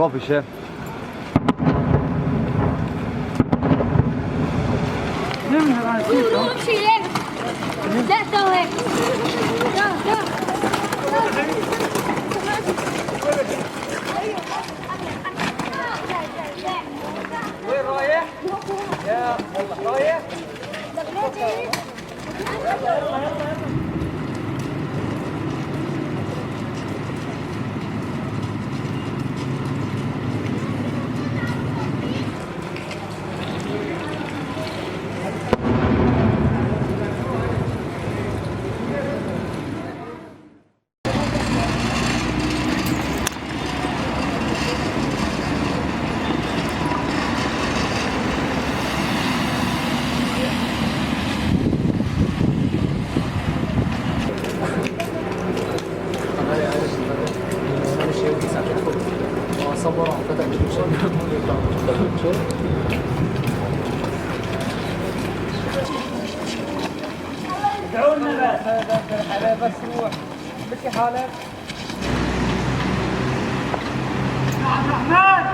راه پیشه وين رايح؟ يا والله رايح؟ بس روح بكي حالك عبد الرحمن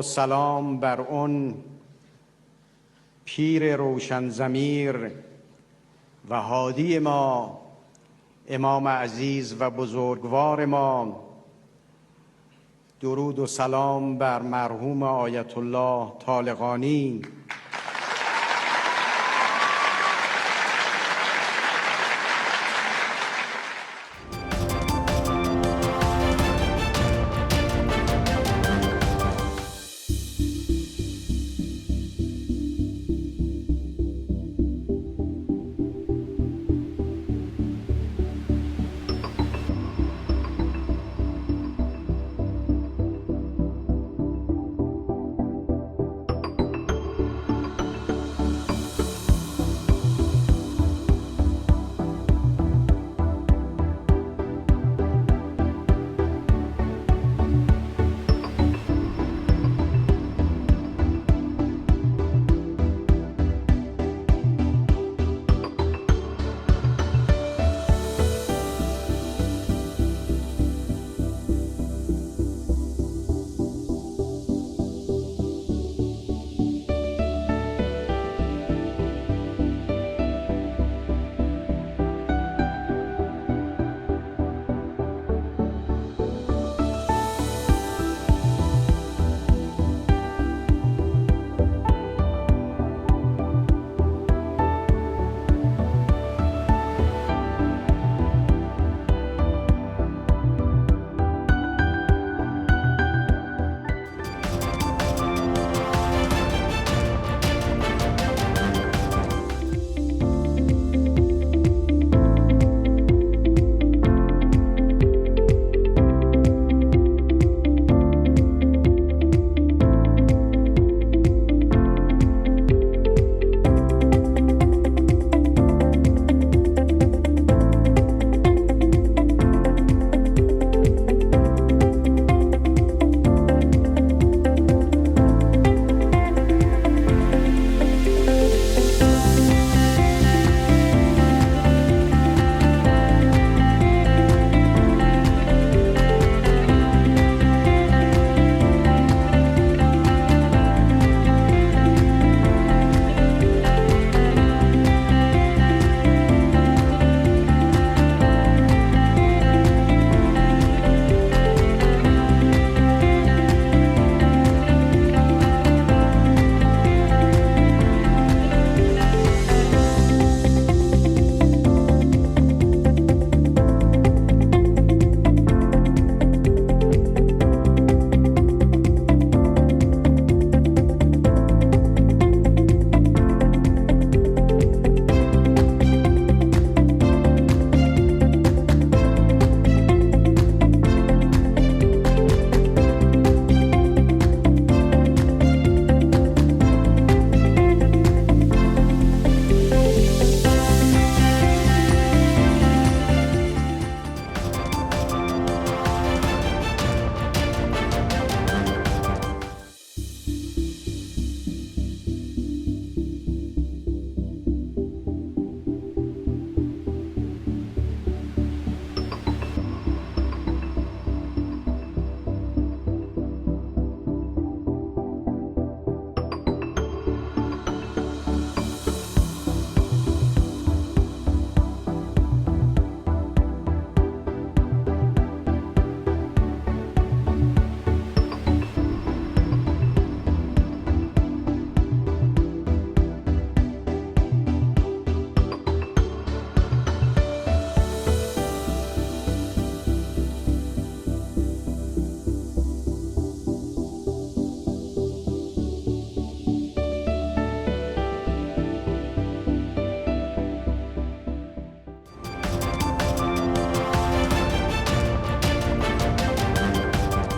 سلام بر اون پیر روشن ضمیر و هادی ما، امام عزیز و بزرگوار ما. درود و سلام بر مرحوم آیت الله طالقانی.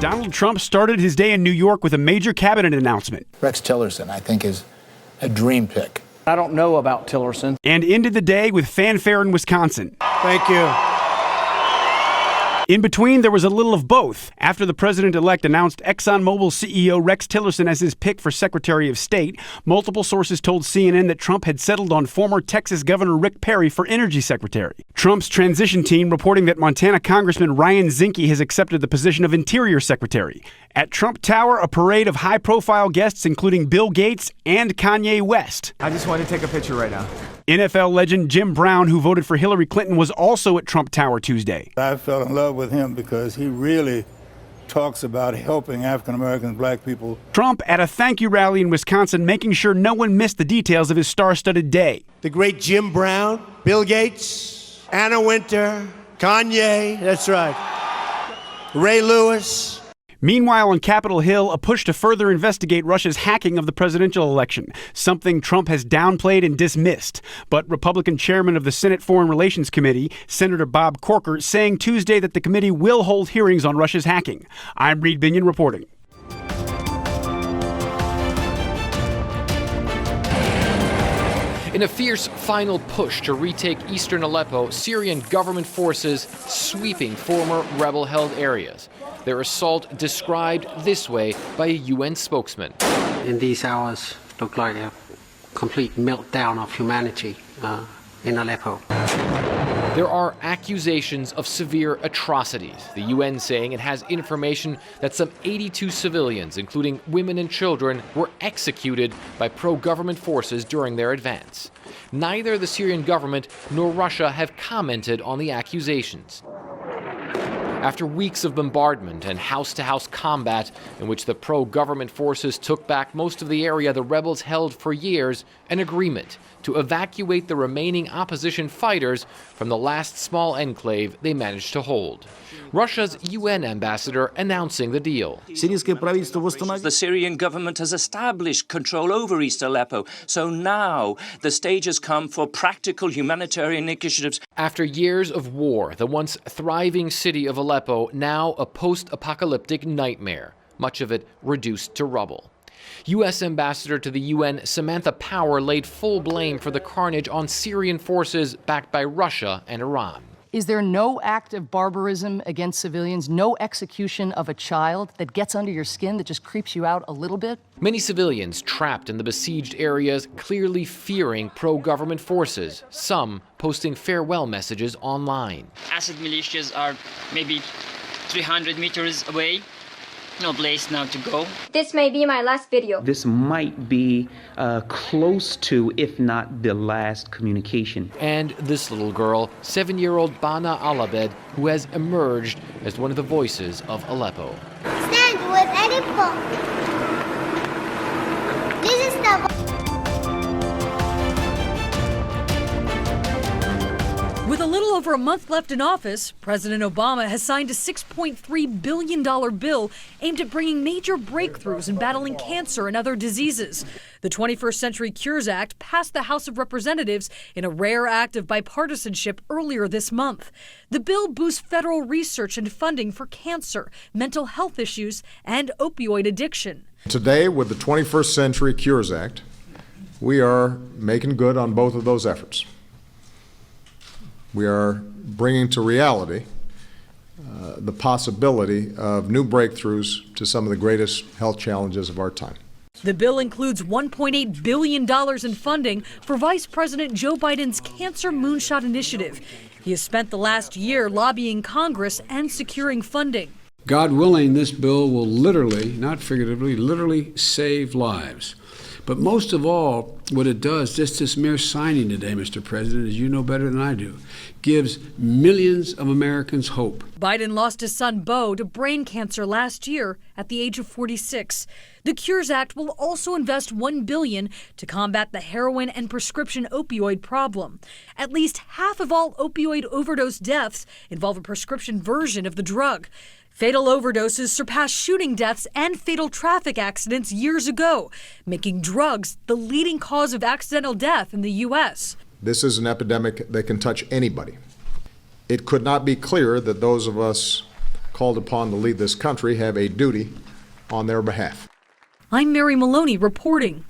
Donald Trump started his day in New York with a major cabinet announcement. Rex Tillerson, I think, is a dream pick. I don't know about Tillerson. And ended the day with fanfare in Wisconsin. Thank you. In between, there was a little of both. After the president-elect announced ExxonMobil CEO Rex Tillerson as his pick for Secretary of State, multiple sources told CNN that Trump had settled on former Texas Governor Rick Perry for Energy Secretary. Trump's transition team reporting that Montana Congressman Ryan Zinke has accepted the position of Interior Secretary. At Trump Tower, a parade of high-profile guests including Bill Gates and Kanye West. I just want to take a picture right now. NFL legend Jim Brown, who voted for Hillary Clinton, was also at Trump Tower Tuesday. I fell in love with him because he really talks about helping African Americans, black people. Trump at a thank you rally in Wisconsin, making sure no one missed the details of his star-studded day. The great Jim Brown, Bill Gates, Anna Wintour, Kanye, that's right, Ray Lewis. Meanwhile, on Capitol Hill, a push to further investigate Russia's hacking of the presidential election, something Trump has downplayed and dismissed. But Republican chairman of the Senate Foreign Relations Committee, Senator Bob Corker, saying Tuesday that the committee will hold hearings on Russia's hacking. I'm Reed Binion reporting. In a fierce final push to retake eastern Aleppo, Syrian government forces sweeping former rebel-held areas. Their assault described this way by a UN spokesman. In these hours, look like a complete meltdown of humanity in Aleppo. There are accusations of severe atrocities, the UN saying it has information that some 82 civilians, including women and children, were executed by pro-government forces during their advance. Neither the Syrian government nor Russia have commented on the accusations. After weeks of bombardment and house-to-house combat in which the pro-government forces took back most of the area the rebels held for years, an agreement to evacuate the remaining opposition fighters from the last small enclave they managed to hold. Russia's UN ambassador announcing the deal. The Syrian government has established control over East Aleppo, so now the stage has come for practical humanitarian initiatives. After years of war, the once thriving city of Aleppo now a post-apocalyptic nightmare, much of it reduced to rubble. U.S. Ambassador to the UN Samantha Power laid full blame for the carnage on Syrian forces backed by Russia and Iran. Is there no act of barbarism against civilians, no execution of a child that gets under your skin, that just creeps you out a little bit? Many civilians trapped in the besieged areas clearly fearing pro-government forces, some posting farewell messages online. Assad militias are maybe 300 meters away. No place now to go. This may be my last video. This might be close to, if not the last communication. And this little girl, 7-year-old Bana Alabed, who has emerged as one of the voices of Aleppo. Stand with Aleppo. This is the... With a little over a month left in office, President Obama has signed a $6.3 billion bill aimed at bringing major breakthroughs in battling cancer and other diseases. The 21st Century Cures Act passed the House of Representatives in a rare act of bipartisanship earlier this month. The bill boosts federal research and funding for cancer, mental health issues, and opioid addiction. Today, with the 21st Century Cures Act, we are making good on both of those efforts. We are bringing to reality the possibility of new breakthroughs to some of the greatest health challenges of our time. The bill includes $1.8 billion in funding for Vice President Joe Biden's Cancer Moonshot Initiative. He has spent the last year lobbying Congress and securing funding. God willing, this bill will literally, not figuratively, literally save lives. But most of all, what it does, just this mere signing today, Mr. President, as you know better than I do, gives millions of Americans hope. Biden lost his son, Beau, to brain cancer last year at the age of 46. The Cures Act will also invest $1 billion to combat the heroin and prescription opioid problem. At least half of all opioid overdose deaths involve a prescription version of the drug. Fatal overdoses surpassed shooting deaths and fatal traffic accidents years ago, making drugs the leading cause of accidental death in the U.S. This is an epidemic that can touch anybody. It could not be clearer that those of us called upon to lead this country have a duty on their behalf. I'm Mary Maloney reporting.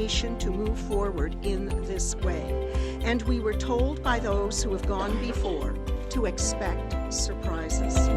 nation to move forward in this way. And we were told by those who have gone before to expect surprises.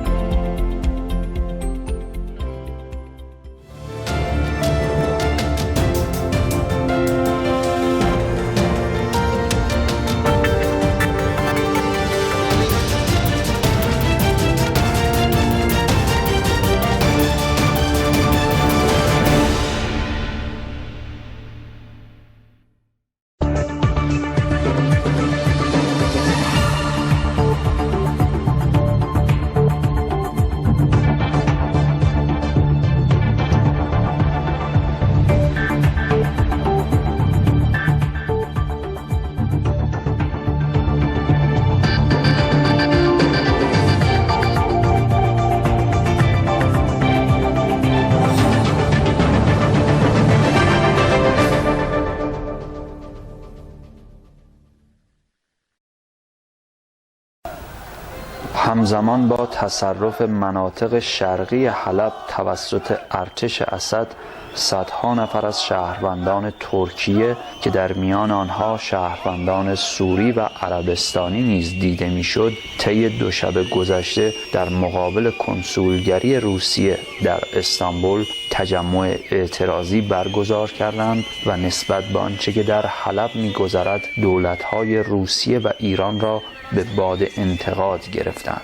همزمان با تصرف مناطق شرقی حلب توسط ارتش اسد، صدها نفر از شهروندان ترکیه که در میان آنها شهروندان سوری و عربستانی نیز دیده میشد، طی دوشنبه گذشته در مقابل کنسولگری روسیه در استانبول تجمع اعتراضی برگزار کردند و نسبت به آنچه که در حلب می‌گذرد دولت‌های روسیه و ایران را به باد انتقاد گرفتند.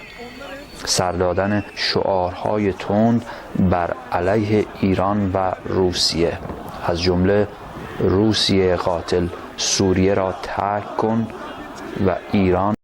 سردادن شعارهای تند بر علیه ایران و روسیه، از جمله روسیه قاتل، سوریه را ترک کن و ایران